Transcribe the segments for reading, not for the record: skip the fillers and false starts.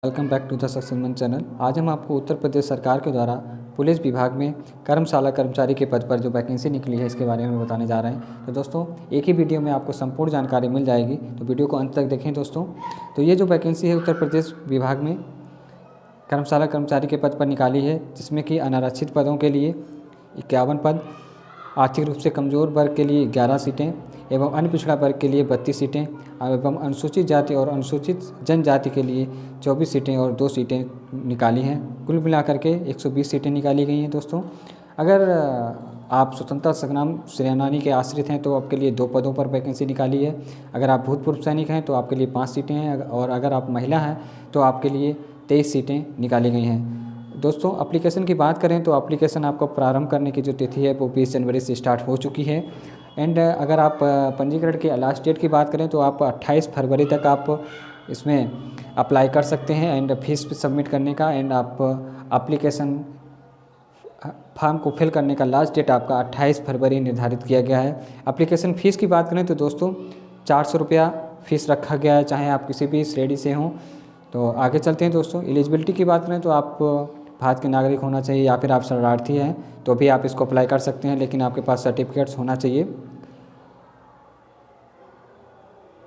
Welcome back to the success man channel. आज हम आपको उत्तर प्रदेश सरकार के द्वारा पुलिस विभाग में कर्मशाला कर्मचारी के पद पर जो वैकेंसी निकली है इसके बारे में बताने जा रहे हैं। तो दोस्तों एक ही वीडियो में आपको संपूर्ण जानकारी मिल जाएगी, तो वीडियो को अंत तक देखें दोस्तों। तो ये जो वैकेंसी है उत्तर प्रदेश विभाग में कर्मशाला कर्मचारी के पद पर निकाली है, जिसमें कि अनारक्षित पदों के लिए 51 पद, आर्थिक रूप से कमज़ोर वर्ग के लिए 11 सीटें एवं अन्य पिछड़ा वर्ग के लिए 32 सीटें एवं अनुसूचित जाति और अनुसूचित जनजाति के लिए 24 सीटें और 2 सीटें निकाली हैं। कुल मिलाकर के 120 सीटें निकाली गई हैं दोस्तों। अगर आप स्वतंत्रता संग्राम सेनानी के आश्रित हैं तो आपके लिए 2 पदों पर वैकेंसी निकाली है। अगर आप भूतपूर्व सैनिक हैं तो आपके लिए 5 सीटें हैं, और अगर आप महिला हैं तो आपके लिए 23 सीटें निकाली गई हैं। दोस्तों एप्लीकेशन की बात करें तो एप्लीकेशन आपको प्रारंभ करने की जो तिथि है वो 20 जनवरी से स्टार्ट हो चुकी है। एंड अगर आप पंजीकरण के लास्ट डेट की बात करें तो आप 28 फरवरी तक आप इसमें अप्लाई कर सकते हैं एंड फीस सबमिट करने का। एंड आप एप्लीकेशन फॉर्म को फिल करने का लास्ट डेट आपका 28 फरवरी निर्धारित किया गया है। एप्लीकेशन फ़ीस की बात करें तो दोस्तों 400 रुपया फ़ीस रखा गया है, चाहे आप किसी भी श्रेणी से हों। तो आगे चलते हैं दोस्तों। एलिजिबिलिटी की बात करें तो आप भारत के नागरिक होना चाहिए या फिर आप शरणार्थी हैं तो भी आप इसको अप्लाई कर सकते हैं, लेकिन आपके पास सर्टिफिकेट्स होना चाहिए।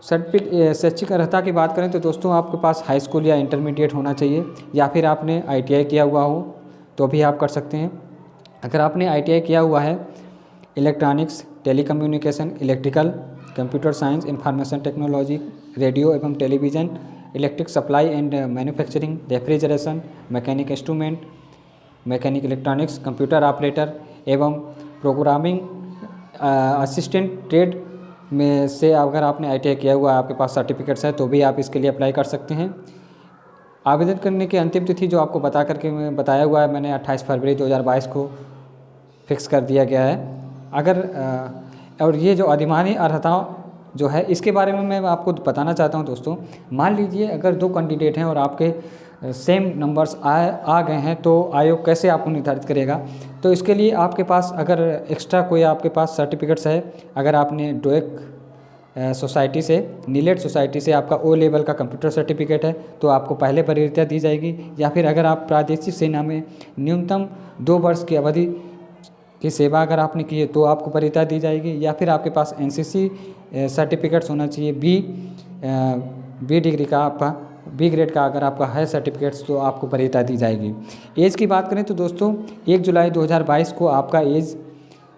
शैक्षिक अर्हता की बात करें तो दोस्तों आपके पास हाई स्कूल या इंटरमीडिएट होना चाहिए, या फिर आपने ITI किया हुआ हो तो भी आप कर सकते हैं। अगर आपने ITI किया हुआ है electronics, telecommunication, electrical, computer science, information technology, radio एवं television, electric supply and manufacturing, refrigeration, mechanic instrument, mechanic electronics, computer operator एवं प्रोग्रामिंग असिस्टेंट ट्रेड में से अगर आपने ITI किया हुआ है, आपके पास सर्टिफिकेट्स है तो भी आप इसके लिए अप्लाई कर सकते हैं। आवेदन करने की अंतिम तिथि जो आपको बताया हुआ है मैंने 28 फरवरी 2022 को फिक्स कर दिया गया है। अगर और ये जो अधिमानी अर्हता जो है इसके बारे में मैं आपको बताना चाहता हूं दोस्तों। मान लीजिए अगर 2 कैंडिडेट हैं और आपके सेम नंबर्स आ गए हैं तो आयोग कैसे आपको निर्धारित करेगा। तो इसके लिए आपके पास अगर एक्स्ट्रा कोई आपके पास सर्टिफिकेट्स है, अगर आपने डोएक सोसाइटी से, नीलेट सोसाइटी से आपका O लेवल का कंप्यूटर सर्टिफिकेट है तो आपको पहले वरीयता दी जाएगी। या फिर अगर आप प्रादेशिक सेना में न्यूनतम 2 वर्ष की अवधि की सेवा अगर आपने की है तो आपको वरीयता दी जाएगी। या फिर आपके पास NCC सर्टिफिकेट्स होना चाहिए, बी डिग्री का आपका B ग्रेड का अगर आपका है सर्टिफिकेट्स तो आपको वरीयता दी जाएगी। एज की बात करें तो दोस्तों 1 जुलाई 2022 को आपका एज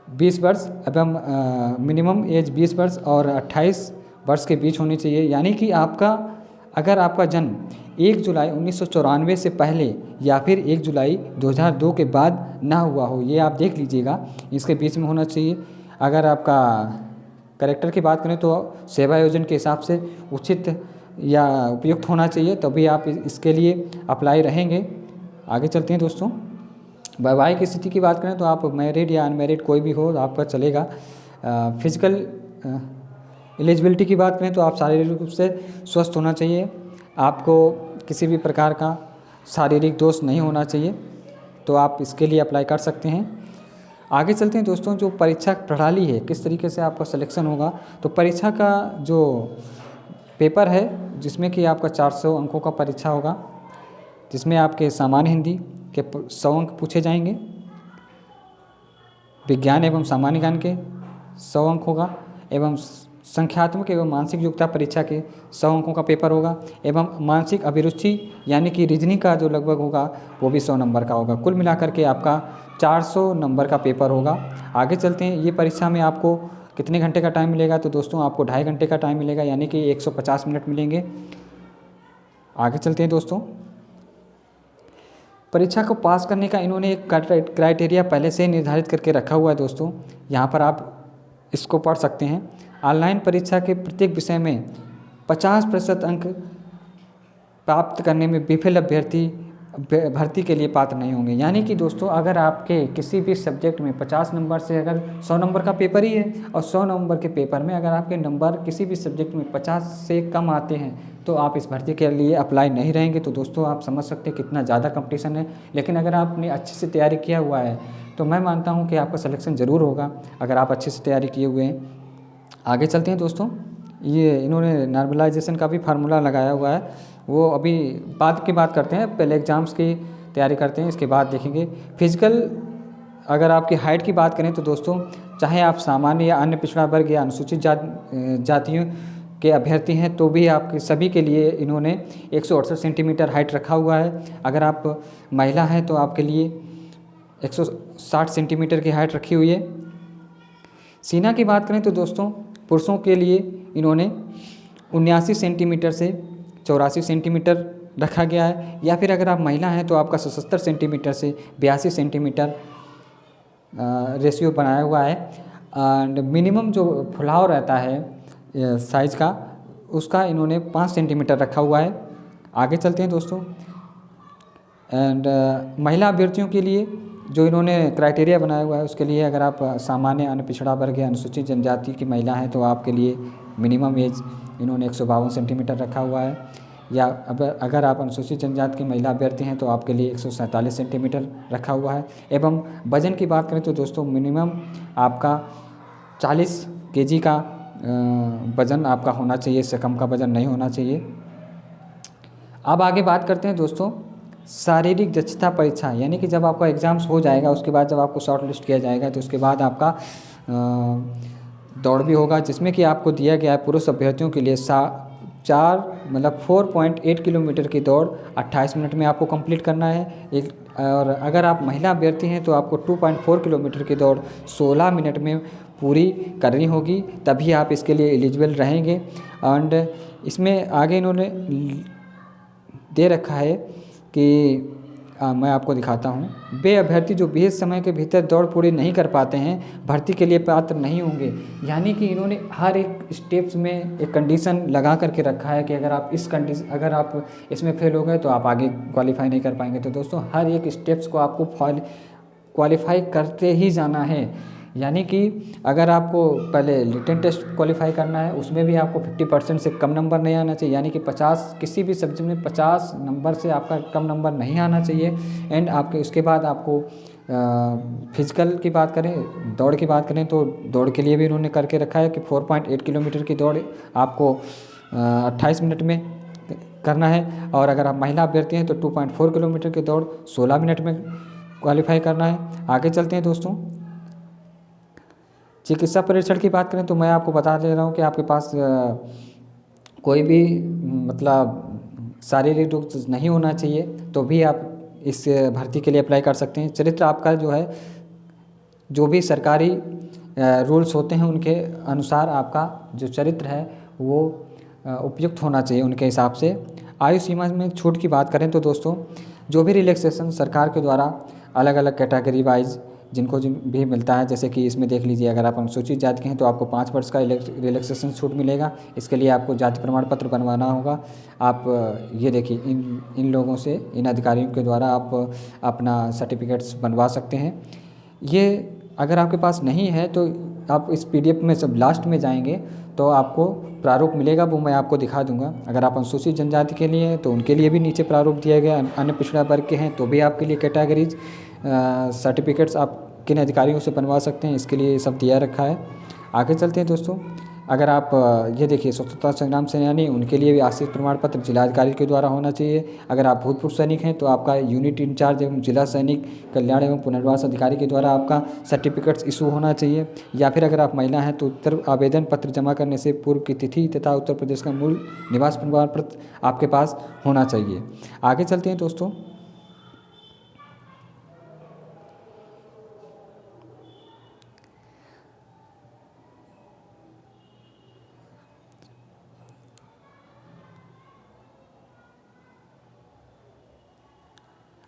20 वर्ष एवं मिनिमम एज 20 वर्ष और 28 वर्ष के बीच होनी चाहिए। यानी कि अगर आपका जन्म 1 जुलाई 1994 से पहले या फिर 1 जुलाई 2002 के बाद ना हुआ हो, ये आप देख लीजिएगा, इसके बीच में होना चाहिए। अगर आपका कैरेक्टर की बात करें तो सेवा आयोजन के हिसाब से उचित या उपयुक्त होना चाहिए, तभी आप इसके लिए अप्लाई रहेंगे। आगे चलते हैं दोस्तों। वैवाहिक स्थिति की बात करें तो आप मैरिड या अनमैरिड कोई भी हो आपका चलेगा। फिजिकल एलिजिबिलिटी की बात करें तो आप शारीरिक रूप से स्वस्थ होना चाहिए, आपको किसी भी प्रकार का शारीरिक दोष नहीं होना चाहिए, तो आप इसके लिए अप्लाई कर सकते हैं। आगे चलते हैं दोस्तों। जो परीक्षा प्रणाली है, किस तरीके से आपका सिलेक्शन होगा, तो परीक्षा का जो पेपर है जिसमें कि आपका 400 अंकों का परीक्षा होगा, जिसमें आपके सामान्य हिंदी के 100 अंक पूछे जाएंगे, विज्ञान एवं सामान्य ज्ञान के 100 अंक होगा, एवं संख्यात्मक एवं मानसिक योग्यता परीक्षा के 100 अंकों का पेपर होगा, एवं मानसिक अभिरुचि यानी कि रीजनिंग का जो लगभग होगा वो भी 100 नंबर का होगा। कुल मिलाकर के आपका 400 नंबर का पेपर होगा। आगे चलते हैं। ये परीक्षा में आपको कितने घंटे का टाइम मिलेगा, तो दोस्तों आपको 2.5 घंटे का टाइम मिलेगा, यानी कि 150 मिनट मिलेंगे। आगे चलते हैं दोस्तों। परीक्षा को पास करने का इन्होंने एक क्राइटेरिया पहले से निर्धारित करके रखा हुआ है दोस्तों, यहाँ पर आप इसको पढ़ सकते हैं। ऑनलाइन परीक्षा के प्रत्येक विषय में 50% अंक प्राप्त करने में विफल अभ्यर्थी भर्ती के लिए पात्र नहीं होंगे। यानी कि दोस्तों अगर आपके किसी भी सब्जेक्ट में 50 नंबर से, अगर 100 नंबर का पेपर ही है और 100 नंबर के पेपर में अगर आपके नंबर किसी भी सब्जेक्ट में 50 से कम आते हैं तो आप इस भर्ती के लिए अप्लाई नहीं रहेंगे। तो दोस्तों आप समझ सकते हैं कितना ज़्यादा कंपटीशन है। लेकिन अगर आपने अच्छे से तैयारी किया हुआ है तो मैं मानता हूँ कि आपका सिलेक्शन ज़रूर होगा, अगर आप अच्छे से तैयारी किए हुए हैं। आगे चलते हैं दोस्तों। ये इन्होंने नॉर्मलाइजेशन का भी फार्मूला लगाया हुआ है, वो अभी बाद की बात करते हैं, पहले एग्ज़ाम्स की तैयारी करते हैं, इसके बाद देखेंगे। फिजिकल अगर आपकी हाइट की बात करें तो दोस्तों, चाहे आप सामान्य या अन्य पिछड़ा वर्ग या अनुसूचित जातियों के अभ्यर्थी हैं तो भी आपके सभी के लिए इन्होंने 168 सेंटीमीटर हाइट रखा हुआ है। अगर आप महिला हैं तो आपके लिए 160 सेंटीमीटर की हाइट रखी हुई है। सीना की बात करें तो दोस्तों, पुरुषों के लिए इन्होंने 79 सेंटीमीटर से 84 सेंटीमीटर रखा गया है। या फिर अगर आप महिला हैं तो आपका 77 सेंटीमीटर से 82 सेंटीमीटर रेशियो बनाया हुआ है। एंड मिनिमम जो फुलाव रहता है साइज़ का, उसका इन्होंने 5 सेंटीमीटर रखा हुआ है। आगे चलते हैं दोस्तों। एंड महिला अभ्यर्थियों के लिए जो इन्होंने क्राइटेरिया बनाया हुआ है, उसके लिए अगर आप सामान्य अन्य पिछड़ा वर्ग या अनुसूचित जनजाति की महिला हैं तो आपके लिए मिनिमम एज इन्होंने 152 सेंटीमीटर रखा हुआ है। या अगर आप अनुसूचित जनजाति की महिला अभ्यर्थी हैं तो आपके लिए 147 सेंटीमीटर रखा हुआ है। एवं वज़न की बात करें तो दोस्तों, मिनिमम आपका 40 केजी का वज़न आपका होना चाहिए, इससे कम का वज़न नहीं होना चाहिए। अब आगे बात करते हैं दोस्तों शारीरिक दक्षता परीक्षा, यानी कि जब आपका एग्ज़ाम्स हो जाएगा उसके बाद जब आपको शॉर्ट लिस्ट किया जाएगा तो उसके बाद आपका दौड़ भी होगा, जिसमें कि आपको दिया गया है पुरुष अभ्यर्थियों के लिए 4.8 किलोमीटर की दौड़ 28 मिनट में आपको कंप्लीट करना है। और अगर आप महिला अभ्यर्थी हैं तो आपको 2.4 किलोमीटर की दौड़ 16 मिनट में पूरी करनी होगी, तभी आप इसके लिए एलिजिबल रहेंगे। एंड इसमें आगे इन्होंने दे रखा है कि मैं आपको दिखाता हूँ, वे अभ्यर्थी जो विहित समय के भीतर दौड़ पूरी नहीं कर पाते हैं भर्ती के लिए पात्र नहीं होंगे। यानी कि इन्होंने हर एक स्टेप्स में एक कंडीशन लगा करके रखा है कि अगर आप इसमें फेल हो गए तो आप आगे क्वालिफाई नहीं कर पाएंगे। तो दोस्तों हर एक स्टेप्स को आपको क्वालिफाई करते ही जाना है। यानी कि अगर आपको पहले रिटन टेस्ट क्वालिफाई करना है, उसमें भी आपको 50% से कम नंबर नहीं आना चाहिए, यानी कि 50 किसी भी सब्जेक्ट में 50 नंबर से आपका कम नंबर नहीं आना चाहिए। एंड आपके उसके बाद आपको फिजिकल की बात करें, दौड़ की बात करें तो दौड़ के लिए भी इन्होंने करके रखा है कि 4.8 किलोमीटर की दौड़ आपको 28 मिनट में करना है। और अगर आप महिला अभ्यर्थी हैं तो 2.4 किलोमीटर की दौड़ 16 मिनट में क्वालिफाई करना है। आगे चलते हैं दोस्तों। चिकित्सा परीक्षण की बात करें तो मैं आपको बता दे रहा हूँ कि आपके पास कोई भी मतलब शारीरिक रूप से नहीं होना चाहिए तो भी आप इस भर्ती के लिए अप्लाई कर सकते हैं। चरित्र आपका जो है, जो भी सरकारी रूल्स होते हैं उनके अनुसार आपका जो चरित्र है वो उपयुक्त होना चाहिए उनके हिसाब से। आयु सीमा में छूट की बात करें तो दोस्तों, जो भी रिलैक्सेशन सरकार के द्वारा अलग अलग कैटेगरी वाइज जिनको भी मिलता है, जैसे कि इसमें देख लीजिए, अगर आप अनुसूचित जाति के हैं तो आपको 5 वर्ष का रिलैक्सेशन छूट मिलेगा। इसके लिए आपको जाति प्रमाण पत्र बनवाना होगा। आप ये देखिए, इन लोगों से, इन अधिकारियों के द्वारा आप अपना सर्टिफिकेट्स बनवा सकते हैं। ये अगर आपके पास नहीं है तो आप इस PDF में जब लास्ट में जाएंगे तो आपको प्रारूप मिलेगा, वो मैं आपको दिखा दूंगा। अगर आप अनुसूचित जनजाति के लिए हैं तो उनके लिए भी नीचे प्रारूप दिया गया। अन्य पिछड़ा वर्ग के हैं तो भी आपके लिए कैटेगरीज सर्टिफिकेट्स आप किन अधिकारियों से बनवा सकते हैं, इसके लिए सब दिया रखा है। आगे चलते हैं दोस्तों। अगर आप ये देखिए, स्वतंत्रता संग्राम सेनानी, उनके लिए भी आश्रित प्रमाण पत्र जिलाधिकारी के द्वारा होना चाहिए। अगर आप भूतपूर्व सैनिक हैं तो आपका यूनिट इंचार्ज एवं जिला सैनिक कल्याण एवं पुनर्वास अधिकारी के द्वारा आपका सर्टिफिकेट्स इशू होना चाहिए। या फिर अगर आप महिला हैं तो उत्तर आवेदन पत्र जमा करने से पूर्व की तिथि तथा उत्तर प्रदेश का मूल निवास प्रमाण पत्र आपके पास होना चाहिए। आगे चलते हैं दोस्तों।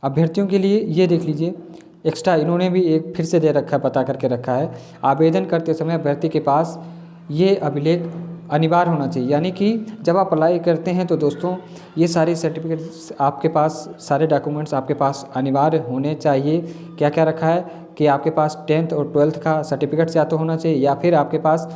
अभ्यर्थियों के लिए ये देख लीजिए, एक्स्ट्रा इन्होंने भी एक फिर से दे रखा है, पता करके रखा है। आवेदन करते समय अभ्यर्थी के पास ये अभिलेख अनिवार्य होना चाहिए। यानी कि जब आप अप्लाई करते हैं तो दोस्तों ये सारे सर्टिफिकेट्स आपके पास, सारे डॉक्यूमेंट्स आपके पास अनिवार्य होने चाहिए। क्या क्या रखा है कि आपके पास 10th और 12th का सर्टिफिकेट्स या तो होना चाहिए, या फिर आपके पास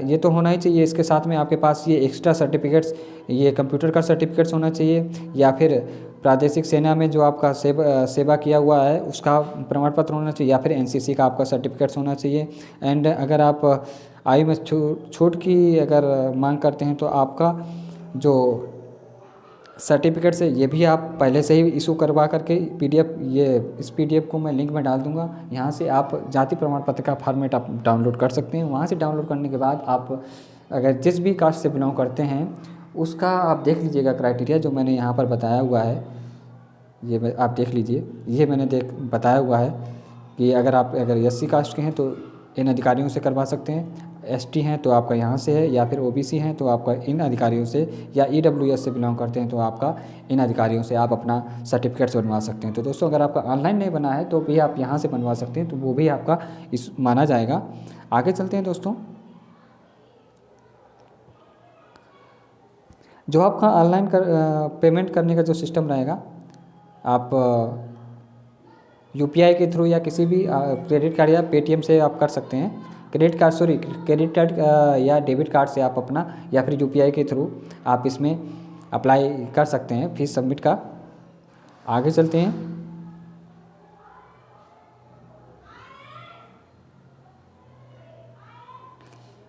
ये तो होना ही चाहिए, इसके साथ में आपके पास ये एक्स्ट्रा सर्टिफिकेट्स, ये कंप्यूटर का सर्टिफिकेट्स होना चाहिए, या फिर प्रादेशिक सेना में जो आपका सेवा किया हुआ है उसका प्रमाण पत्र होना चाहिए, या फिर NCC का आपका सर्टिफिकेट्स होना चाहिए। एंड अगर आप आयु में छूट की अगर मांग करते हैं तो आपका जो सर्टिफिकेट से ये भी आप पहले से ही इशू करवा करके PDF, ये इस PDF को मैं लिंक में डाल दूंगा। यहाँ से आप जाति प्रमाण पत्र का फॉर्मेट आप डाउनलोड कर सकते हैं। वहाँ से डाउनलोड करने के बाद आप अगर जिस भी कास्ट से बिलोंग करते हैं उसका आप देख लीजिएगा क्राइटेरिया जो मैंने यहाँ पर बताया हुआ है। ये आप देख लीजिए, ये मैंने बताया हुआ है कि अगर SC कास्ट के हैं तो इन अधिकारियों से करवा सकते हैं, ST हैं तो आपका यहाँ से है, या फिर OBC हैं तो आपका इन अधिकारियों से, या EWS से बिलोंग करते हैं तो आपका इन अधिकारियों से आप अपना सर्टिफिकेट्स बनवा सकते हैं। तो दोस्तों अगर आपका ऑनलाइन नहीं बना है तो भी आप यहाँ से बनवा सकते हैं, तो वो भी आपका इस माना जाएगा। आगे चलते हैं दोस्तों। जो आपका ऑनलाइन पेमेंट करने का जो सिस्टम रहेगा, आप UPI के थ्रू या किसी भी क्रेडिट कार्ड या पेटीएम से आप कर सकते हैं। क्रेडिट कार्ड या डेबिट कार्ड से आप अपना, या फिर UPI के थ्रू आप इसमें अप्लाई कर सकते हैं फीस सबमिट का। आगे चलते हैं।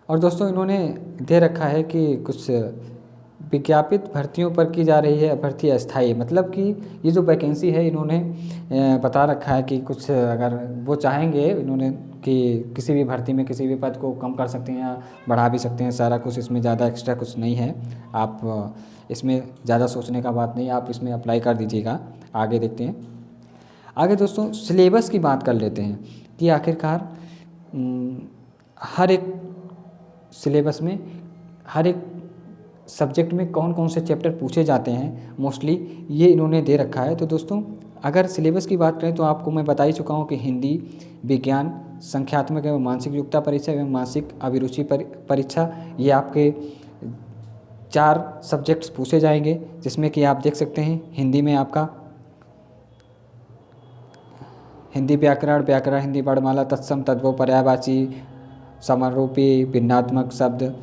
और दोस्तों इन्होंने दे रखा है कि कुछ विज्ञापित भर्तियों पर की जा रही है भर्ती अस्थायी, मतलब कि ये जो वैकेंसी है इन्होंने बता रखा है कि कुछ अगर वो चाहेंगे इन्होंने कि किसी भी भर्ती में किसी भी पद को कम कर सकते हैं या बढ़ा भी सकते हैं, सारा कुछ इसमें ज़्यादा एक्स्ट्रा कुछ नहीं है। आप इसमें ज़्यादा सोचने का बात नहीं, आप इसमें अप्लाई कर दीजिएगा। आगे देखते हैं। आगे दोस्तों सिलेबस की बात कर लेते हैं कि आखिरकार हर एक सिलेबस में हर एक सब्जेक्ट में कौन कौन से चैप्टर पूछे जाते हैं मोस्टली, ये इन्होंने दे रखा है। तो दोस्तों अगर सिलेबस की बात करें तो आपको मैं बता ही चुका हूँ कि हिंदी, विज्ञान, संख्यात्मक एवं मानसिक योग्यता परीक्षा एवं मानसिक अभिरुचि परीक्षा, ये आपके 4 सब्जेक्ट्स पूछे जाएंगे, जिसमें कि आप देख सकते हैं हिंदी में आपका हिंदी व्याकरण, हिंदी वर्णमाला, तत्सम, तद्भव, पर्यायवाची, समारोपी, भिन्नात्मक शब्द,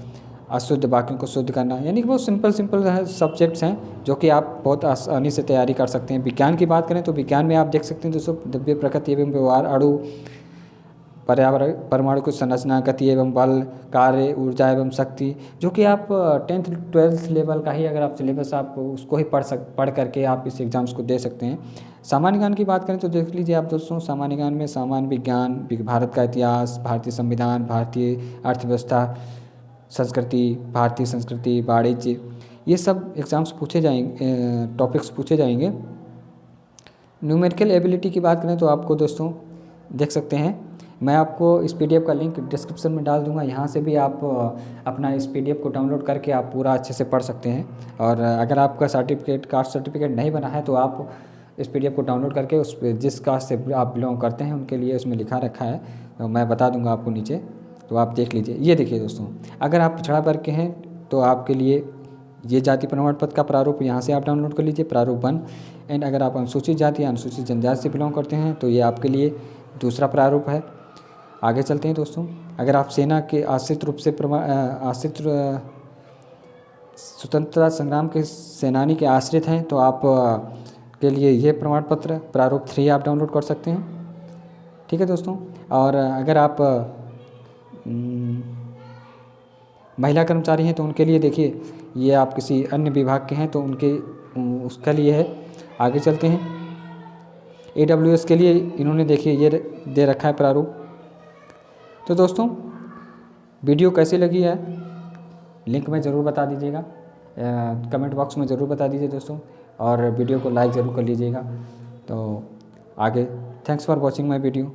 अशुद्ध वाक्यों को शुद्ध करना, यानी कि बहुत सिंपल सब्जेक्ट्स हैं जो कि आप बहुत आसानी से तैयारी कर सकते हैं। विज्ञान की बात करें तो विज्ञान में आप देख सकते हैं दोस्तों द्रव्य प्रकृति एवं व्यवहार, अणु, पर्यावरण, परमाणु की संरचना, गति एवं बल, कार्य, ऊर्जा एवं शक्ति, जो कि आप 10th 12th लेवल का ही अगर आप सिलेबस आप उसको ही पढ़ करके आप इस एग्ज़ाम्स को दे सकते हैं। सामान्य ज्ञान की बात करें तो देख लीजिए आप दोस्तों, सामान्य ज्ञान में सामान्य विज्ञान, भारत का इतिहास, भारतीय संविधान, भारतीय अर्थव्यवस्था, भारतीय संस्कृति, वाणिज्य, ये सब एग्ज़ाम्स पूछे जाएंगे, टॉपिक्स पूछे जाएंगे। न्यूमेरिकल एबिलिटी की बात करें तो आपको दोस्तों देख सकते हैं, मैं आपको इस PDF का लिंक डिस्क्रिप्शन में डाल दूंगा, यहाँ से भी आप अपना इस PDF को डाउनलोड करके आप पूरा अच्छे से पढ़ सकते हैं। और अगर आपका कास्ट सर्टिफिकेट नहीं बना है तो आप इस PDF को डाउनलोड करके उस जिस कास्ट से आप बिलोंग करते हैं उनके लिए उसमें लिखा रखा है, तो मैं बता दूंगा आपको नीचे, तो आप देख लीजिए। ये देखिए दोस्तों, अगर आप पिछड़ा वर्ग के हैं तो आपके लिए ये जाति प्रमाण पत्र का प्रारूप यहाँ से आप डाउनलोड कर लीजिए, प्रारूप 1। एंड अगर आप अनुसूचित जाति या अनुसूचित जनजाति से बिलोंग करते हैं तो ये आपके लिए दूसरा प्रारूप है। आगे चलते हैं दोस्तों। अगर आप सेना के आश्रित रूप से स्वतंत्रता संग्राम के सेनानी के आश्रित हैं तो आप के लिए ये प्रमाण पत्र प्रारूप 3 आप डाउनलोड कर सकते हैं। ठीक है दोस्तों। और अगर आप महिला कर्मचारी हैं तो उनके लिए देखिए, ये आप किसी अन्य विभाग के हैं तो उनके उसका लिए है। आगे चलते हैं। AWS के लिए इन्होंने देखिए ये दे रखा है प्रारूप। तो दोस्तों वीडियो कैसी लगी है लिंक में ज़रूर बता दीजिएगा, कमेंट बॉक्स में ज़रूर बता दीजिए दोस्तों, और वीडियो को लाइक ज़रूर कर लीजिएगा। तो आगे thanks for watching my video.